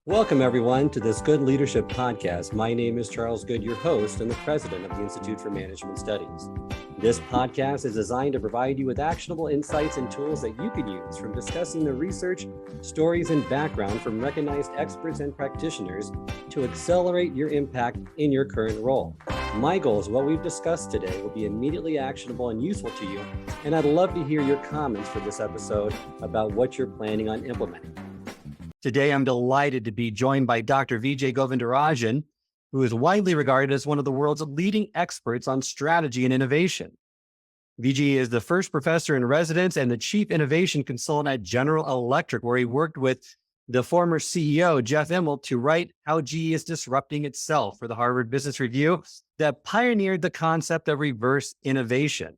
Welcome, everyone, to this Good Leadership Podcast. My name is Charles Good, your host and the president of the Institute for Management Studies. This podcast is designed to provide you with actionable insights and tools that you can use from discussing the research, stories, and background from recognized experts and practitioners to accelerate your impact in your current role. My goal is what we've discussed today will be immediately actionable and useful to you, and I'd love to hear your comments for this episode about what you're planning on implementing. Today, I'm delighted to be joined by Dr. Vijay Govindarajan, who is widely regarded as one of the world's leading experts on strategy and innovation. Vijay is the first professor in residence and the chief innovation consultant at General Electric, where he worked with the former CEO, Jeff Immelt, to write How GE is Disrupting Itself for the Harvard Business Review that pioneered the concept of reverse innovation.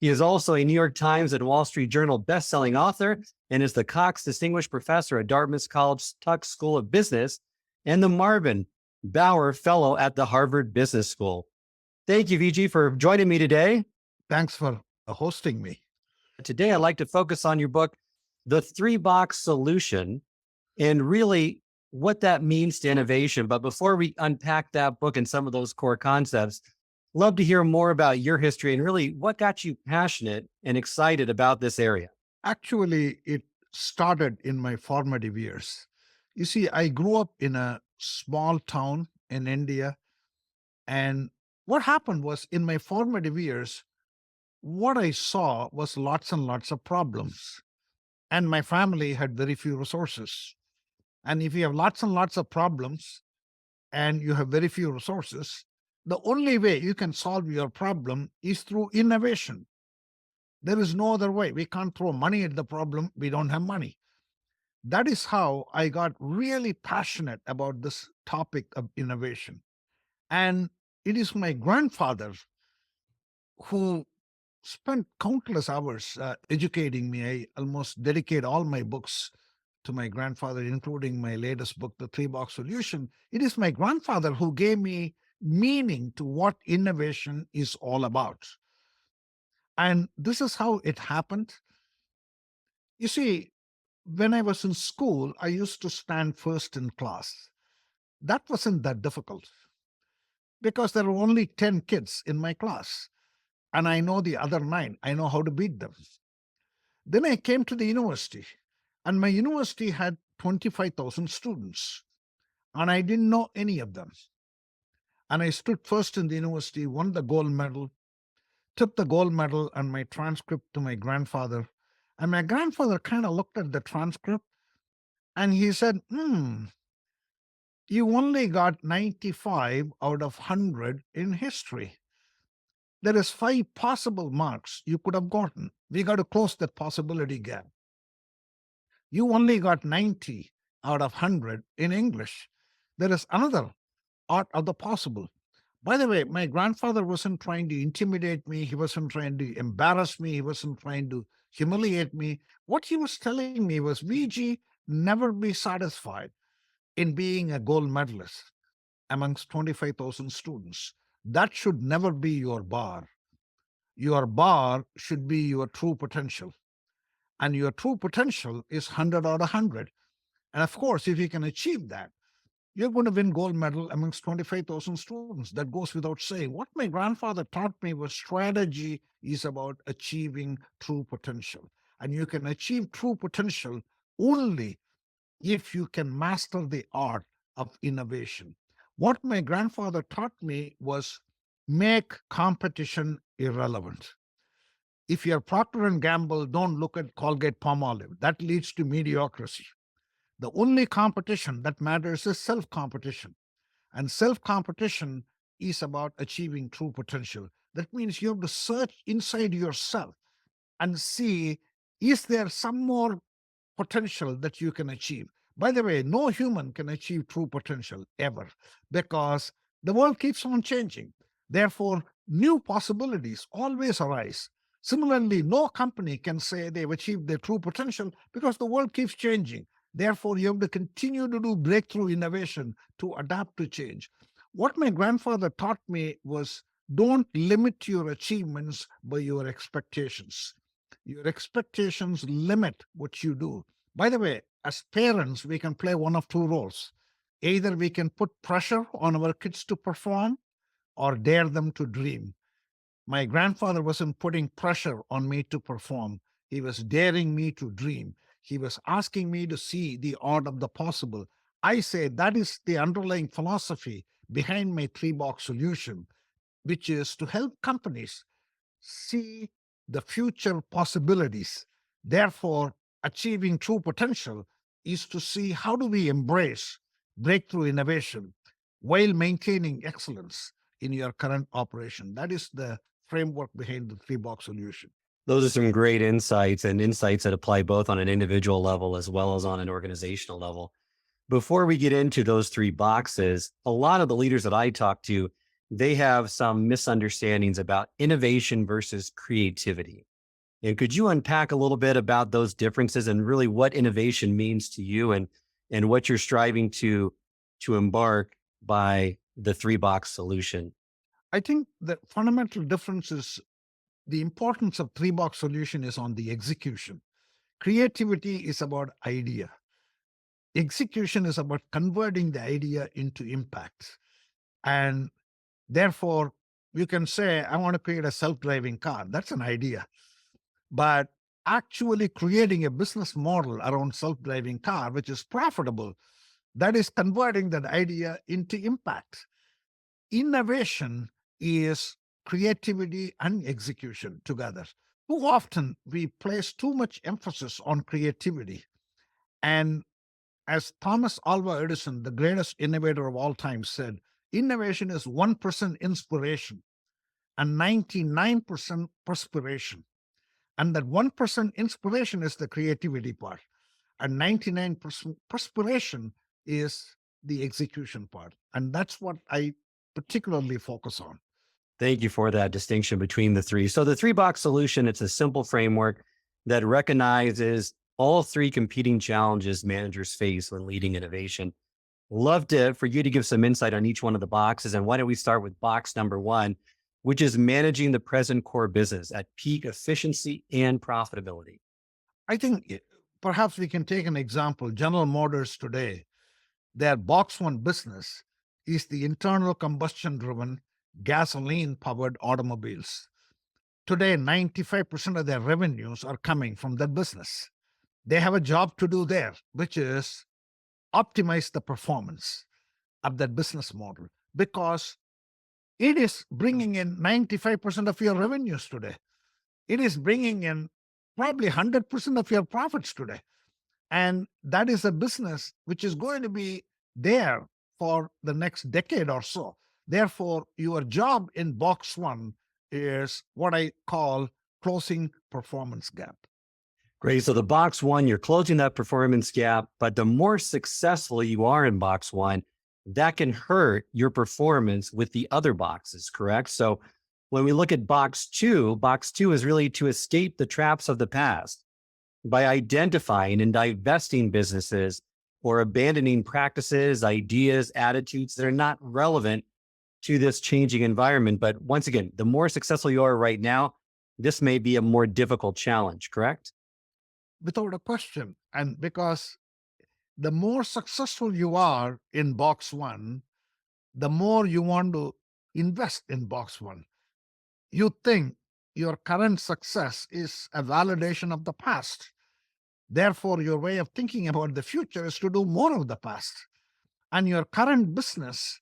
He is also a New York Times and Wall Street Journal best-selling author and is the Coxe Distinguished Professor at Dartmouth College Tuck School of Business and the Marvin Bauer Fellow at the Harvard Business School. Thank you, Vijay, for joining me today. Thanks for hosting me. Today, I'd like to focus on your book, The Three-Box Solution, and really what that means to innovation. But before we unpack that book and some of those core concepts, love to hear more about your history and really what got you passionate and excited about this area. Actually, it started in my formative years. You see, I grew up in a small town in India. And what happened was in my formative years, what I saw was lots and lots of problems. And my family had very few resources. And if you have lots and lots of problems and you have very few resources, the only way you can solve your problem is through innovation. There is no other way. We can't throw money at the problem. We don't have money. That is how I got really passionate about this topic of innovation. And it is my grandfather who spent countless hours educating me. I almost dedicate all my books to my grandfather, including my latest book, The Three-Box Solution. It is my grandfather who gave me meaning to what innovation is all about. And this is how it happened. You see, when I was in school, I used to stand first in class. That wasn't that difficult because there were only 10 kids in my class. And I know the other 9. I know how to beat them. Then I came to the university, and my university had 25,000 students. And I didn't know any of them. And I stood first in the university, won the gold medal, took the gold medal and my transcript to my grandfather. And my grandfather kind of looked at the transcript and he said, you only got 95 out of 100 in history. There is 5 possible marks you could have gotten. We got to close that possibility gap. You only got 90 out of 100 in English. There is another art of the possible. By the way, my grandfather wasn't trying to intimidate me. He wasn't trying to embarrass me. He wasn't trying to humiliate me. What he was telling me was, VG, never be satisfied in being a gold medalist amongst 25,000 students. That should never be your bar. Your bar should be your true potential. And your true potential is 100 out of 100. And of course, if you can achieve that, you're going to win gold medal amongst 25,000 students. That goes without saying. What my grandfather taught me was strategy is about achieving true potential. And you can achieve true potential only if you can master the art of innovation. What my grandfather taught me was make competition irrelevant. If you're Procter & Gamble, don't look at Colgate-Palmolive. That leads to mediocrity. The only competition that matters is self-competition. And self-competition is about achieving true potential. That means you have to search inside yourself and see, is there some more potential that you can achieve? By the way, no human can achieve true potential ever because the world keeps on changing. Therefore, new possibilities always arise. Similarly, no company can say they've achieved their true potential because the world keeps changing. Therefore, you have to continue to do breakthrough innovation to adapt to change. What my grandfather taught me was don't limit your achievements by your expectations. Your expectations limit what you do. By the way, as parents, we can play one of 2 roles. Either we can put pressure on our kids to perform or dare them to dream. My grandfather wasn't putting pressure on me to perform. He was daring me to dream. He was asking me to see the art of the possible. I say that is the underlying philosophy behind my three-box solution, which is to help companies see the future possibilities. Therefore, achieving true potential is to see how do we embrace breakthrough innovation while maintaining excellence in your current operation. That is the framework behind the three-box solution. Those are some great insights and insights that apply both on an individual level as well as on an organizational level. Before we get into those three boxes, a lot of the leaders that I talk to, they have some misunderstandings about innovation versus creativity. And could you unpack a little bit about those differences and really what innovation means to you and what you're striving to embark by the three box solution? I think the fundamental difference is the importance of three-box solution is on the execution. Creativity is about idea. Execution is about converting the idea into impact. And therefore, you can say, I want to create a self-driving car. That's an idea. But actually creating a business model around self-driving car, which is profitable, that is converting that idea into impact. Innovation is creativity and execution together. Too often we place too much emphasis on creativity. And as Thomas Alva Edison, the greatest innovator of all time, said, innovation is 1% inspiration and 99% perspiration. And that 1% inspiration is the creativity part, and 99% perspiration is the execution part. And that's what I particularly focus on. Thank you for that distinction between the three. So the three box solution, it's a simple framework that recognizes all three competing challenges managers face when leading innovation. Love for you to give some insight on each one of the boxes. And why don't we start with box number one, which is managing the present core business at peak efficiency and profitability. I think perhaps we can take an example. General Motors today, their box one business is the internal combustion driven gasoline powered automobiles. Today, 95% of their revenues are coming from that business. They have a job to do there, which is optimize the performance of that business model, because it is bringing in 95% of your revenues today. It is bringing in probably 100% of your profits today. And that is a business which is going to be there for the next decade or so. Therefore, your job in box one is what I call closing performance gap. Great. So the box one, you're closing that performance gap, but the more successful you are in box one, that can hurt your performance with the other boxes, correct? So when we look at box two is really to escape the traps of the past by identifying and divesting businesses or abandoning practices, ideas, attitudes that are not relevant to this changing environment. But once again, the more successful you are right now, this may be a more difficult challenge, correct? Without a question. And because the more successful you are in box one, the more you want to invest in box one. You think your current success is a validation of the past. Therefore, your way of thinking about the future is to do more of the past. And your current business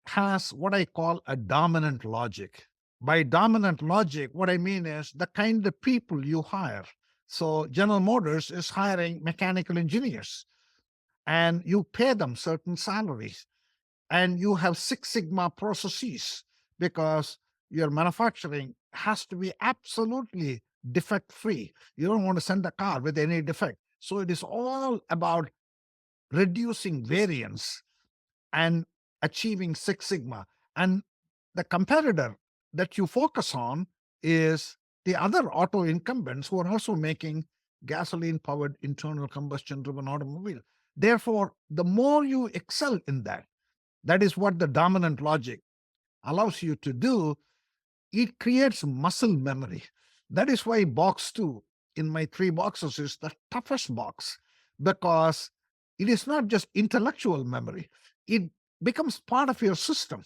has what I call a dominant logic. By dominant logic, what I mean is the kind of people you hire. So General Motors is hiring mechanical engineers, and you pay them certain salaries, and you have Six Sigma processes, because your manufacturing has to be absolutely defect free. You don't want to send a car with any defect. So it is all about reducing variance and achieving Six Sigma. And the competitor that you focus on is the other auto incumbents who are also making gasoline powered internal combustion driven automobile. Therefore, the more you excel in that, that is what the dominant logic allows you to do. It creates muscle memory. That is why box two in my three boxes is the toughest box, because It is not just intellectual memory. It becomes part of your system.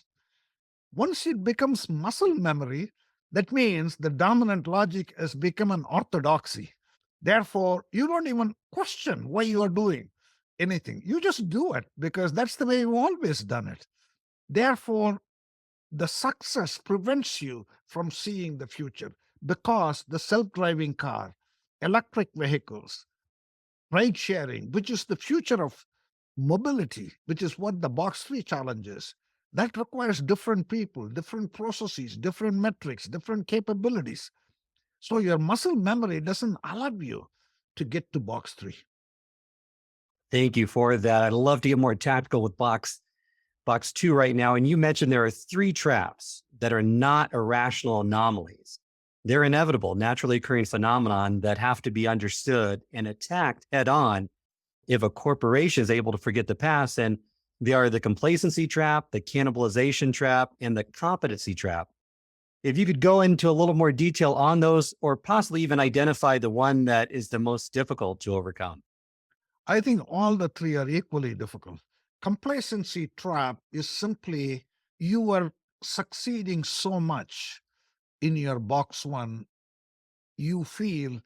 Once it becomes muscle memory, that means the dominant logic has become an orthodoxy. Therefore, you don't even question why you are doing anything. You just do it because that's the way you've always done it. Therefore, the success prevents you from seeing the future because the self driving car, electric vehicles, ride sharing, which is the future of mobility, which is what the box 3 challenge is, that requires different people, different processes, different metrics, different capabilities. So your muscle memory doesn't allow you to get to box 3. Thank you for that. I'd love to get more tactical with box 2 right now. And you mentioned there are 3 traps that are not irrational anomalies. They're inevitable, naturally occurring phenomenon that have to be understood and attacked head on if a corporation is able to forget the past. And they are the complacency trap, the cannibalization trap, and the competency trap. If you could go into a little more detail on those, or possibly even identify the one that is the most difficult to overcome. I think all the 3 are equally difficult. Complacency trap is simply you are succeeding so much in your box 1, you feel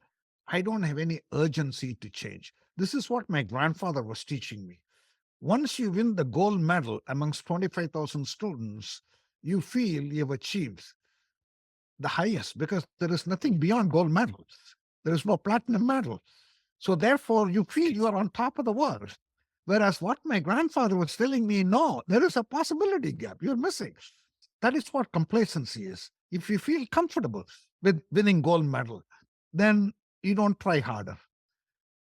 I don't have any urgency to change. This is what my grandfather was teaching me. Once you win the gold medal amongst 25,000 students, you feel you've achieved the highest because there is nothing beyond gold medal. There is no platinum medal. So therefore, you feel you are on top of the world. Whereas what my grandfather was telling me, no, there is a possibility gap. You're missing. That is what complacency is. If you feel comfortable with winning gold medal, then you don't try harder.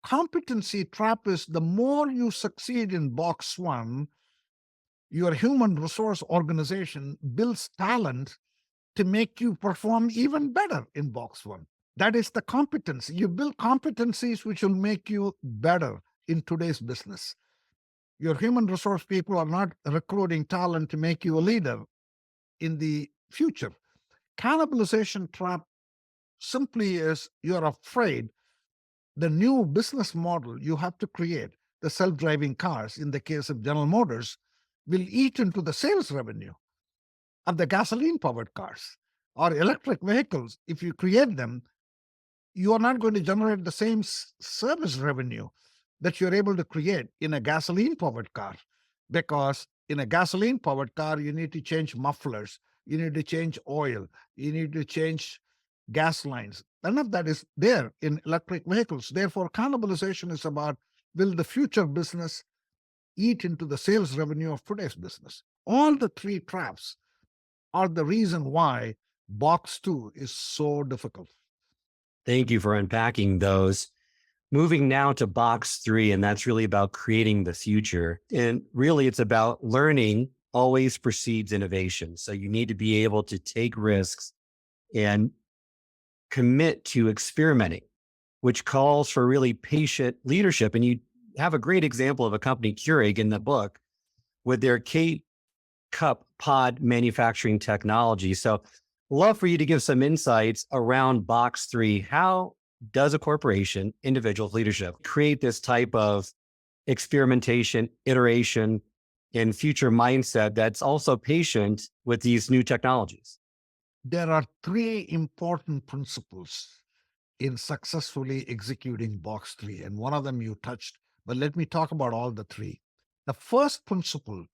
Competency trap is the more you succeed in box 1, your human resource organization builds talent to make you perform even better in box 1. That is the competency. You build competencies which will make you better in today's business. Your human resource people are not recruiting talent to make you a leader in the future. Cannibalization trap simply is you're afraid the new business model you have to create, the self-driving cars, in the case of General Motors, will eat into the sales revenue of the gasoline-powered cars or electric vehicles. If you create them, you are not going to generate the same service revenue that you're able to create in a gasoline-powered car, because in a gasoline-powered car, you need to change mufflers, you need to change oil, you need to change gas lines. None of that is there in electric vehicles. Therefore, cannibalization is about, will the future business eat into the sales revenue of today's business? All the 3 traps are the reason why box 2 is so difficult. Thank you for unpacking those. Moving now to box 3, and that's really about creating the future. And really, it's about learning always precedes innovation. So you need to be able to take risks and commit to experimenting, which calls for really patient leadership. And you have a great example of a company, Keurig, in the book with their K-Cup pod manufacturing technology. So love for you to give some insights around box 3. How does a corporation, individuals, leadership create this type of experimentation, iteration, and future mindset that's also patient with these new technologies? There are 3 important principles in successfully executing box 3, and one of them you touched, but let me talk about all the 3. The first principle,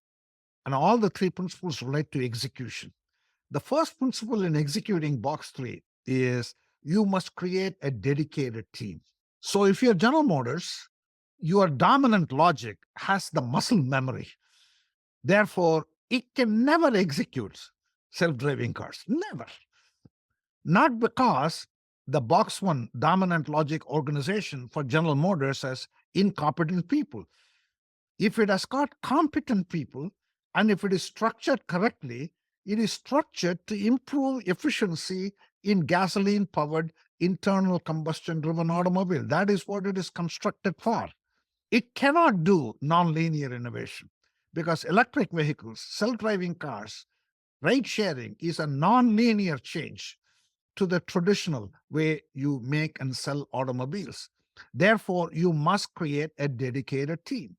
and all the 3 principles relate to execution. The first principle in executing box 3 is you must create a dedicated team. So if you're General Motors, your dominant logic has the muscle memory. Therefore, it can never execute self-driving cars. Never. Not because the box 1 dominant logic organization for General Motors has incompetent people. If it has got competent people, and if it is structured correctly, it is structured to improve efficiency in gasoline-powered internal combustion-driven automobile. That is what it is constructed for. It cannot do nonlinear innovation because electric vehicles, self-driving cars, ride-sharing is a nonlinear change to the traditional way you make and sell automobiles. Therefore, you must create a dedicated team.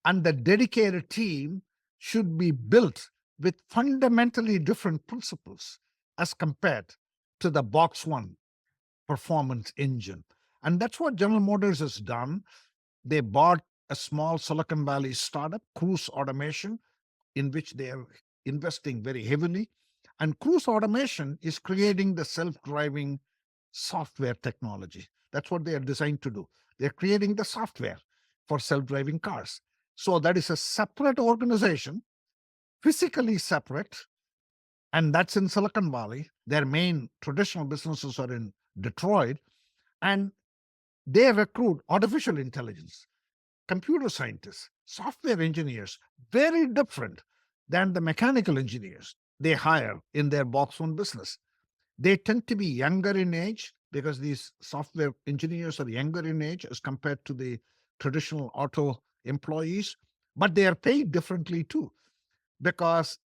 And the dedicated team should be built with fundamentally different principles as compared to the box one performance engine. And that's what General Motors has done. They bought a small Silicon Valley startup, Cruise Automation, in which they are investing very heavily. And Cruise Automation is creating the self driving software technology. That's what they are designed to do. They're creating the software for self driving cars. So that is a separate organization, physically separate, and that's in Silicon Valley. Their main traditional businesses are in Detroit, and they recruit artificial intelligence, computer scientists, software engineers, very different than the mechanical engineers they hire in their box one business. They tend to be younger in age because these software engineers are younger in age as compared to the traditional auto employees, but they are paid differently too because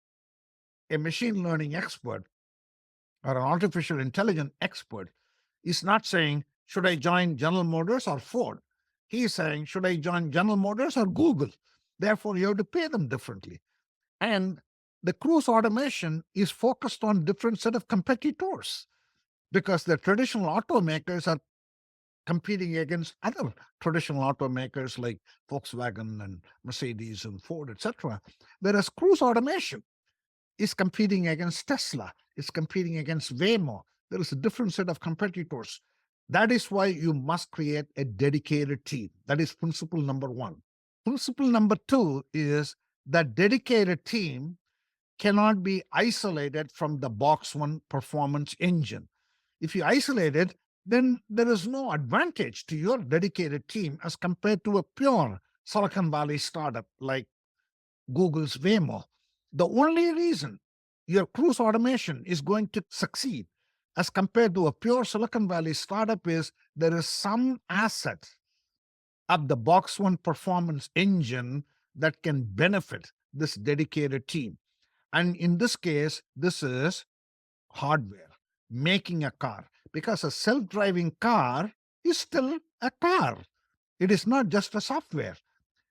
a machine learning expert or an artificial intelligence expert is not saying, should I join General Motors or Ford? He is saying, should I join General Motors or Google? Therefore, you have to pay them differently. And the Cruise Automation is focused on different set of competitors because the traditional automakers are competing against other traditional automakers like Volkswagen and Mercedes and Ford, etc. Whereas Cruise Automation is competing against Tesla, is competing against Waymo. There is a different set of competitors. That is why you must create a dedicated team. That is principle number one. Principle number two is that dedicated team cannot be isolated from the box one performance engine. If you isolate it, then there is no advantage to your dedicated team as compared to a pure Silicon Valley startup like Google's Waymo. The only reason your Cruise Automation is going to succeed as compared to a pure Silicon Valley startup is there is some asset of the box one performance engine that can benefit this dedicated team. And in this case, this is hardware, making a car, because a self driving car is still a car. It is not just a software.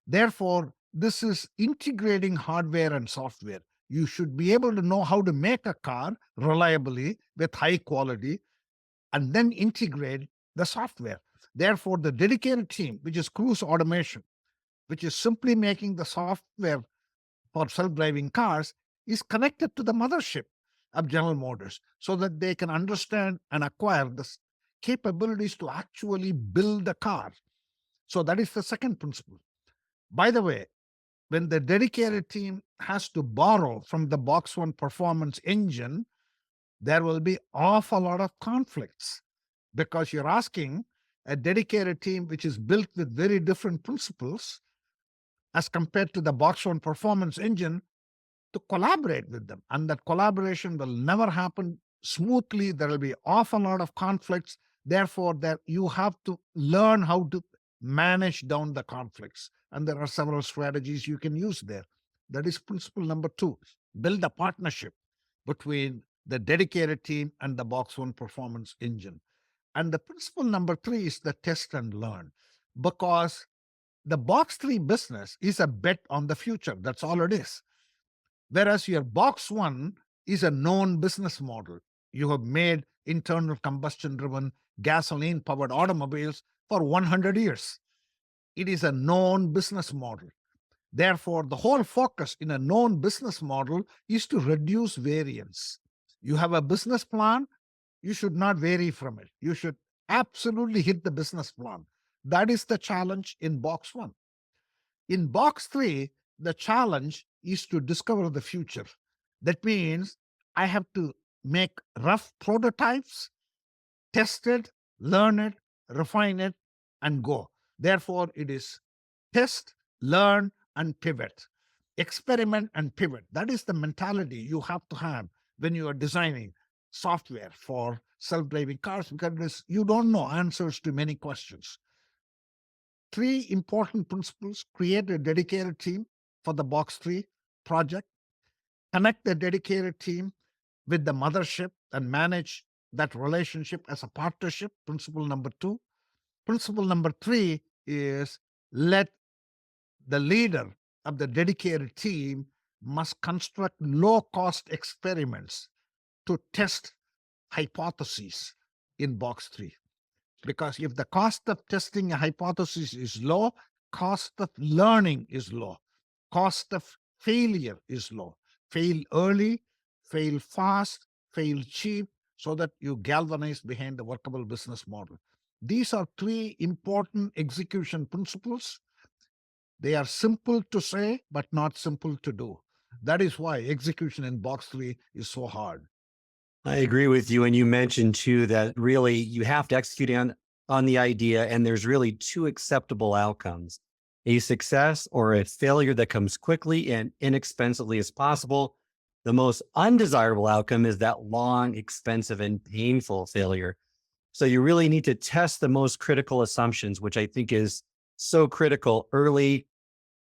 Therefore, this is integrating hardware and software. You should be able to know how to make a car reliably with high quality and then integrate the software. Therefore, the dedicated team, which is Cruise Automation, which is simply making the software for self driving cars, is connected to the mothership of General Motors so that they can understand and acquire the capabilities to actually build a car. So, that is the second principle. By the way, when the dedicated team has to borrow from the box one performance engine, there will be awful lot of conflicts because you're asking a dedicated team which is built with very different principles as compared to the box one performance engine to collaborate with them. And that collaboration will never happen smoothly. There will be awful lot of conflicts. Therefore, that you have to learn how to manage down the conflicts. And there are several strategies you can use there. That is principle number two. Build a partnership between the dedicated team and the box one performance engine. And the principle number three is the test and learn, because the box three business is a bet on the future. That's all it is. Whereas your box one is a known business model. You have made internal combustion driven gasoline powered automobiles for 100 years. It is a known business model. Therefore, the whole focus in a known business model is to reduce variance. You have a business plan, you should not vary from it. You should absolutely hit the business plan. That is the challenge in box one. In box three, the challenge is to discover the future. That means I have to make rough prototypes, test it, learn it, refine it, and go. Therefore, it is test, learn, and pivot. Experiment and pivot. That is the mentality you have to have when you are designing software for self-driving cars, because you don't know answers to many questions. Three important principles: create a dedicated team for the box three project, connect the dedicated team with the mothership and manage that relationship as a partnership. Principle number two. Principle number three is let the leader of the dedicated team must construct low-cost experiments to test hypotheses in box 3. Because if the cost of testing a hypothesis is low, cost of learning is low, cost of failure is low. Fail early, fail fast, fail cheap, so that you galvanize behind a workable business model. These are 3 important execution principles. They are simple to say, but not simple to do. That is why execution in box 3 is so hard. I agree with you. And you mentioned too that really you have to execute on the idea, and there's really 2 acceptable outcomes: a success or a failure that comes quickly and inexpensively as possible. The most undesirable outcome is that long, expensive, and painful failure. So you really need to test the most critical assumptions, which I think is so critical early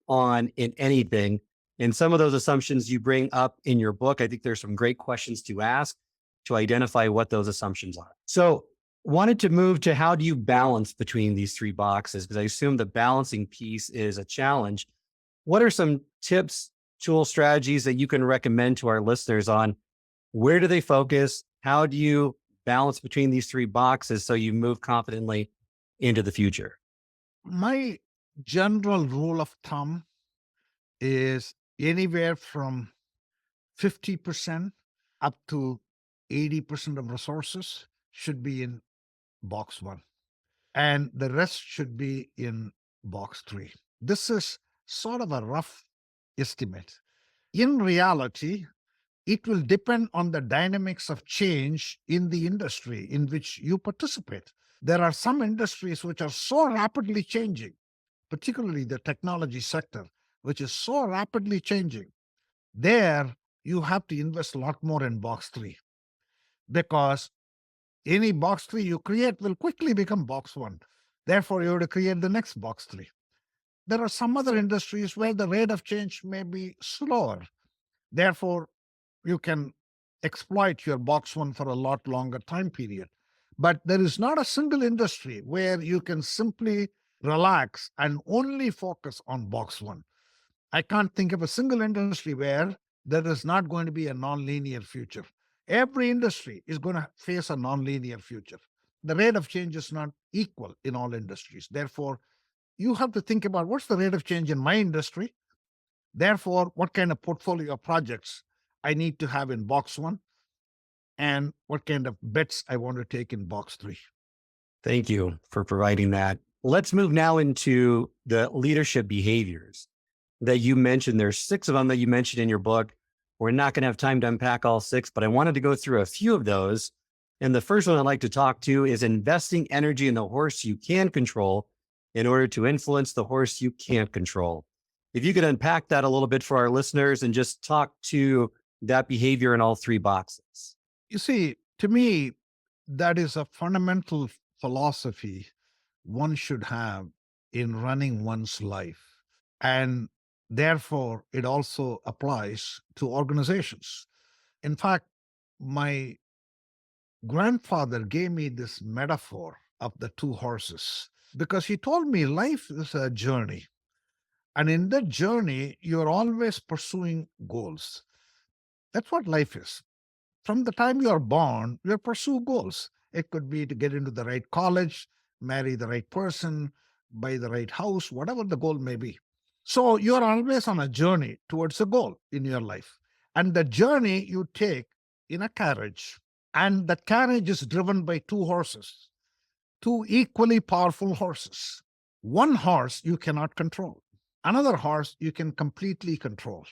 on in anything. And some of those assumptions you bring up in your book, I think there's some great questions to ask to identify what those assumptions are. So wanted to move to, how do you balance between these 3 boxes? Because I assume the balancing piece is a challenge. What are some tips, tool strategies that you can recommend to our listeners on where do they focus? How do you balance between these 3 boxes so you move confidently into the future? My general rule of thumb is anywhere from 50% up to 80% of resources should be in box 1, and the rest should be in box 3. This is sort of a rough estimate. In reality, it will depend on the dynamics of change in the industry in which you participate. There are some industries which are so rapidly changing, particularly the technology sector, which is so rapidly changing. There, you have to invest a lot more in box 3, because any box 3 you create will quickly become box 1. Therefore, you have to create the next box 3. There are some other industries where the rate of change may be slower. Therefore, you can exploit your box 1 for a lot longer time period. But there is not a single industry where you can simply relax and only focus on box 1. I can't think of a single industry where there is not going to be a non-linear future. Every industry is going to face a non-linear future. The rate of change is not equal in all industries. Therefore, you have to think about what's the rate of change in my industry. Therefore, what kind of portfolio of projects I need to have in box 1, and what kind of bets I want to take in box 3. Thank you for providing that. Let's move now into the leadership behaviors that you mentioned. There's 6 of them that you mentioned in your book. We're not going to have time to unpack all 6, but I wanted to go through a few of those. And the first one I'd like to talk to is investing energy in the horse you can control in order to influence the horse you can't control. If you could unpack that a little bit for our listeners and just talk to that behavior in all 3 boxes. You see, to me, that is a fundamental philosophy one should have in running one's life. And therefore, it also applies to organizations. In fact, my grandfather gave me this metaphor of the 2 horses, because he told me life is a journey. And in that journey, you're always pursuing goals. That's what life is. From the time you're born, you pursue goals. It could be to get into the right college, marry the right person, buy the right house, whatever the goal may be. So you're always on a journey towards a goal in your life. And the journey you take in a carriage, and that carriage is driven by 2 horses, 2 equally powerful horses. One horse you cannot control, another horse you can completely control.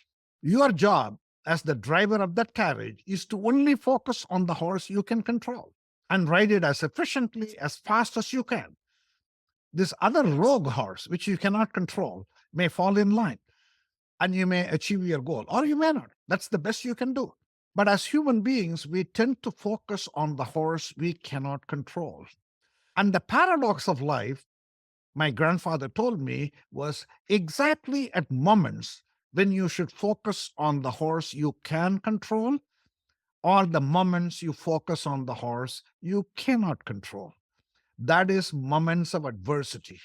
Your job as the driver of that carriage is to only focus on the horse you can control and ride it as efficiently, as fast as you can. This other rogue horse, which you cannot control, may fall in line and you may achieve your goal, or you may not. That's the best you can do. But as human beings, we tend to focus on the horse we cannot control. And the paradox of life, my grandfather told me, was exactly at moments when you should focus on the horse you can control, or the moments you focus on the horse you cannot control. That is moments of adversity.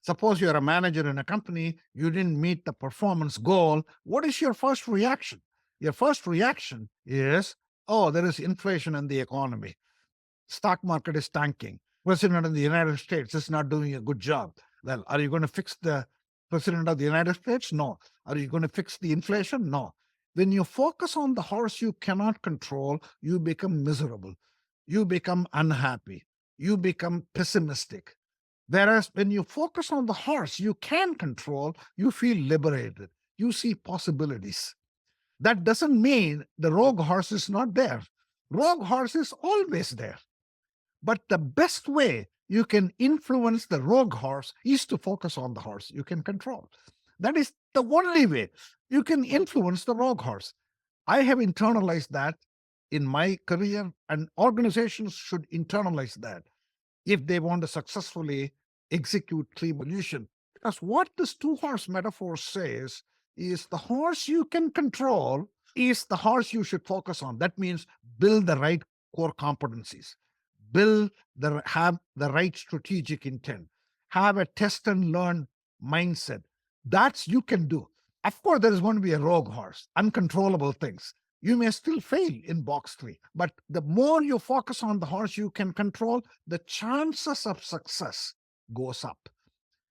Suppose you're a manager in a company, you didn't meet the performance goal. What is your first reaction? Your first reaction is, oh, there is inflation in the economy. Stock market is tanking. President of the United States is not doing a good job. Well, are you going to fix the president of the United States? No. Are you going to fix the inflation? No. When you focus on the horse you cannot control, you become miserable. You become unhappy. You become pessimistic. Whereas when you focus on the horse you can control, you feel liberated. You see possibilities. That doesn't mean the rogue horse is not there. Rogue horse is always there. But the best way you can influence the rogue horse is to focus on the horse you can control. That is the only way you can influence the rogue horse. I have internalized that in my career, and organizations should internalize that if they want to successfully execute clean evolution. Because what this two horse metaphor says is the horse you can control is the horse you should focus on. That means build the right core competencies, have the right strategic intent, have a test and learn mindset. That's you can do. Of course, there is going to be a rogue horse, uncontrollable things. You may still fail in box three, but the more you focus on the horse you can control, the chances of success goes up.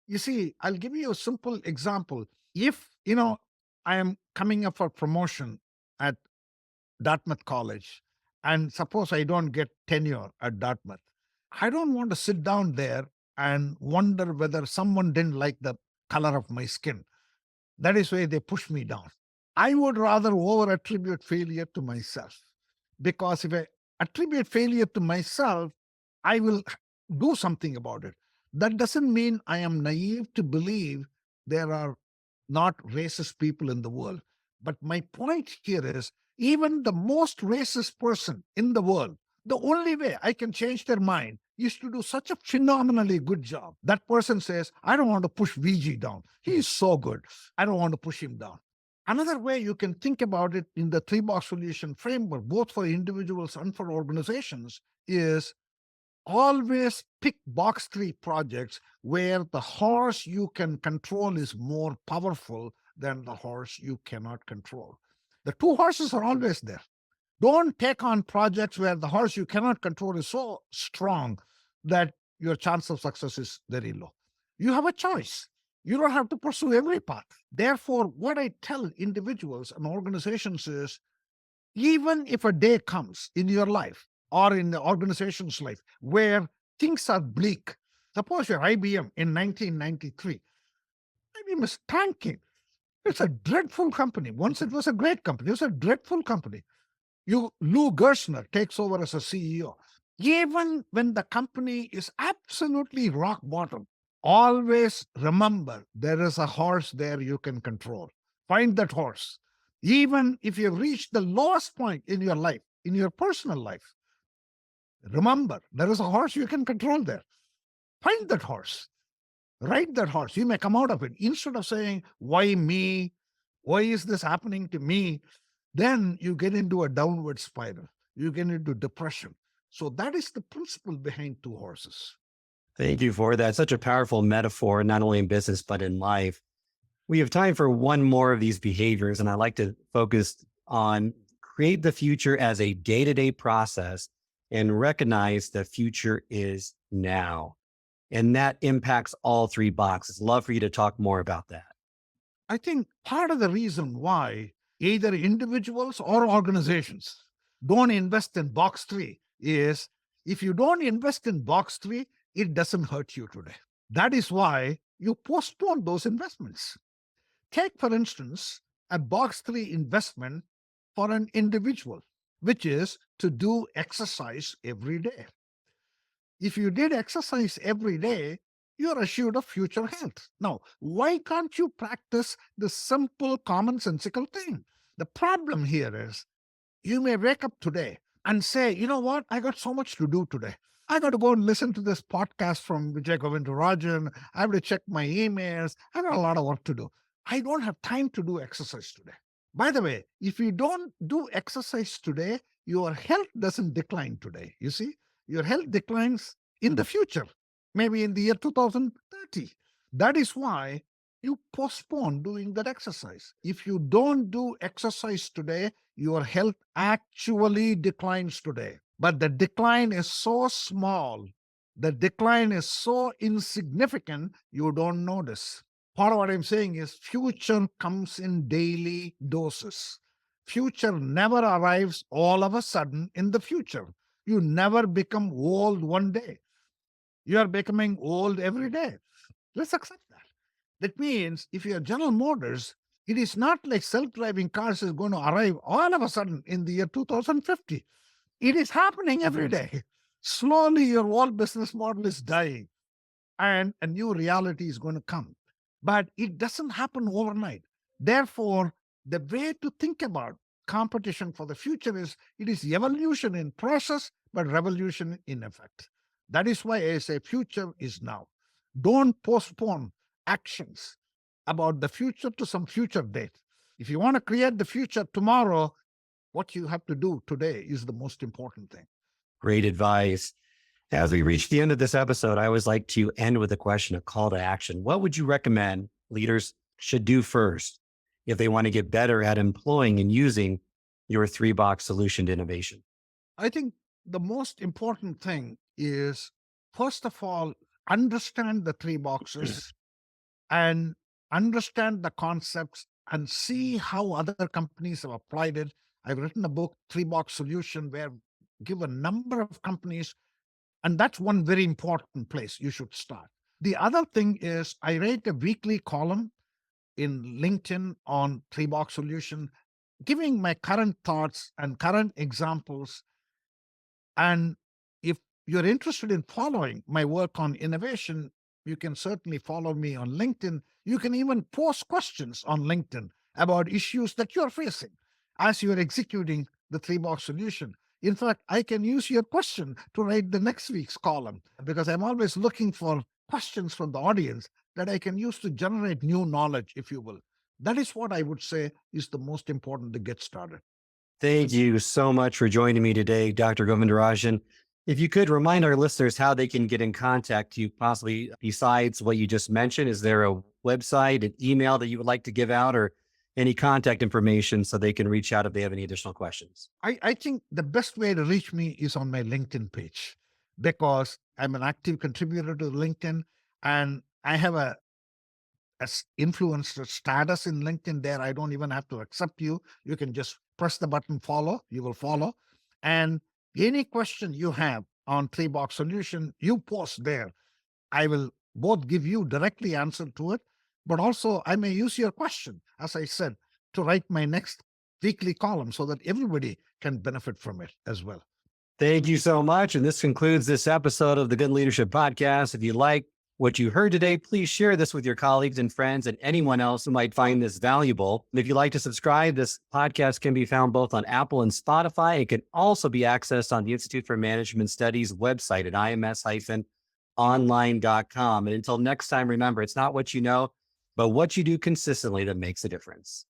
You see, I'll give you a simple example. If, I am coming up for promotion at Dartmouth College, and suppose I don't get tenure at Dartmouth, I don't want to sit down there and wonder whether someone didn't like the color of my skin. That is why they push me down. I would rather over attribute failure to myself, because if I attribute failure to myself, I will do something about it. That doesn't mean I am naive to believe there are not racist people in the world. But my point here is, even the most racist person in the world, the only way I can change their mind is to do such a phenomenally good job. That person says, I don't want to push VG down. He is so good. I don't want to push him down. Another way you can think about it in the three-box solution framework, both for individuals and for organizations, is always pick box three projects where the horse you can control is more powerful than the horse you cannot control. The two horses are always there. Don't take on projects where the horse you cannot control is so strong that your chance of success is very low. You have a choice. You don't have to pursue every path. Therefore, what I tell individuals and organizations is, even if a day comes in your life or in the organization's life where things are bleak, suppose you're IBM in 1993, IBM is tanking. It's a dreadful company. Once it was a great company, it was a dreadful company. Lou Gerstner takes over as a CEO. Even when the company is absolutely rock bottom, always remember there is a horse there you can control. Find that horse. Even if you've reached the lowest point in your life, in your personal life, remember there is a horse you can control there. Find that horse. Ride that horse. You may come out of it. Instead of saying, why me? Why is this happening to me? Then you get into a downward spiral. You get into depression. So that is the principle behind two horses. Thank you for that. Such a powerful metaphor, not only in business, but in life. We have time for one more of these behaviors, and I like to focus on create the future as a day-to-day process and recognize the future is now. And that impacts all three boxes. Love for you to talk more about that. I think part of the reason why either individuals or organizations don't invest in box three is, if you don't invest in box three, it doesn't hurt you today. That is why you postpone those investments. Take, for instance, a box three investment for an individual, which is to do exercise every day. If you did exercise every day, you're assured of future health. Now, why can't you practice the simple, commonsensical thing? The problem here is, you may wake up today and say, you know what? I got so much to do today. I got to go and listen to this podcast from Vijay Govindarajan. I have to check my emails. I got a lot of work to do. I don't have time to do exercise today. By the way, if you don't do exercise today, your health doesn't decline today. You see, your health declines in the future, maybe in the year 2030. That is why you postpone doing that exercise. If you don't do exercise today, your health actually declines today. But the decline is so small, the decline is so insignificant, you don't notice. Part of what I'm saying is future comes in daily doses. Future never arrives all of a sudden in the future. You never become old one day. You are becoming old every day. Let's accept that. That means if you're General Motors, it is not like self-driving cars is going to arrive all of a sudden in the year 2050. It is happening every day. Slowly, your old business model is dying and a new reality is going to come. But it doesn't happen overnight. Therefore, the way to think about competition for the future is it is evolution in process, but revolution in effect. That is why I say future is now. Don't postpone actions about the future to some future date. If you want to create the future tomorrow, what you have to do today is the most important thing. Great advice. As we reach the end of this episode, I always like to end with a question, a call to action. What would you recommend leaders should do first if they want to get better at employing and using your 3-box solution to innovation? I think the most important thing is, first of all, understand the 3 boxes and understand the concepts and see how other companies have applied it. I've written a book, 3-box solution, where give a number of companies, and that's one very important place you should start. The other thing is I write a weekly column in LinkedIn on 3-box solution, giving my current thoughts and current examples. And if you're interested in following my work on innovation, you can certainly follow me on LinkedIn. You can even post questions on LinkedIn about issues that you're facing as you're executing the 3-box solution. In fact, I can use your question to write the next week's column because I'm always looking for questions from the audience that I can use to generate new knowledge, if you will. That is what I would say is the most important to get started. Thank you so much for joining me today, Dr. Govindarajan. If you could remind our listeners how they can get in contact with you, possibly besides what you just mentioned, is there a website, an email that you would like to give out, or any contact information so they can reach out if they have any additional questions? I think the best way to reach me is on my LinkedIn page because I'm an active contributor to LinkedIn and I have a influencer status in LinkedIn there. I don't even have to accept you. You can just press the button follow, you will follow. And any question you have on 3-box solution, you post there. I will both give you directly answer to it, but also I may use your question, as I said, to write my next weekly column so that everybody can benefit from it as well. Thank you so much. And this concludes this episode of the Good Leadership Podcast. If you like what you heard today, please share this with your colleagues and friends and anyone else who might find this valuable. And if you'd like to subscribe, this podcast can be found both on Apple and Spotify. It can also be accessed on the Institute for Management Studies website at ims-online.com. And until next time, remember, it's not what you know, but what you do consistently that makes a difference.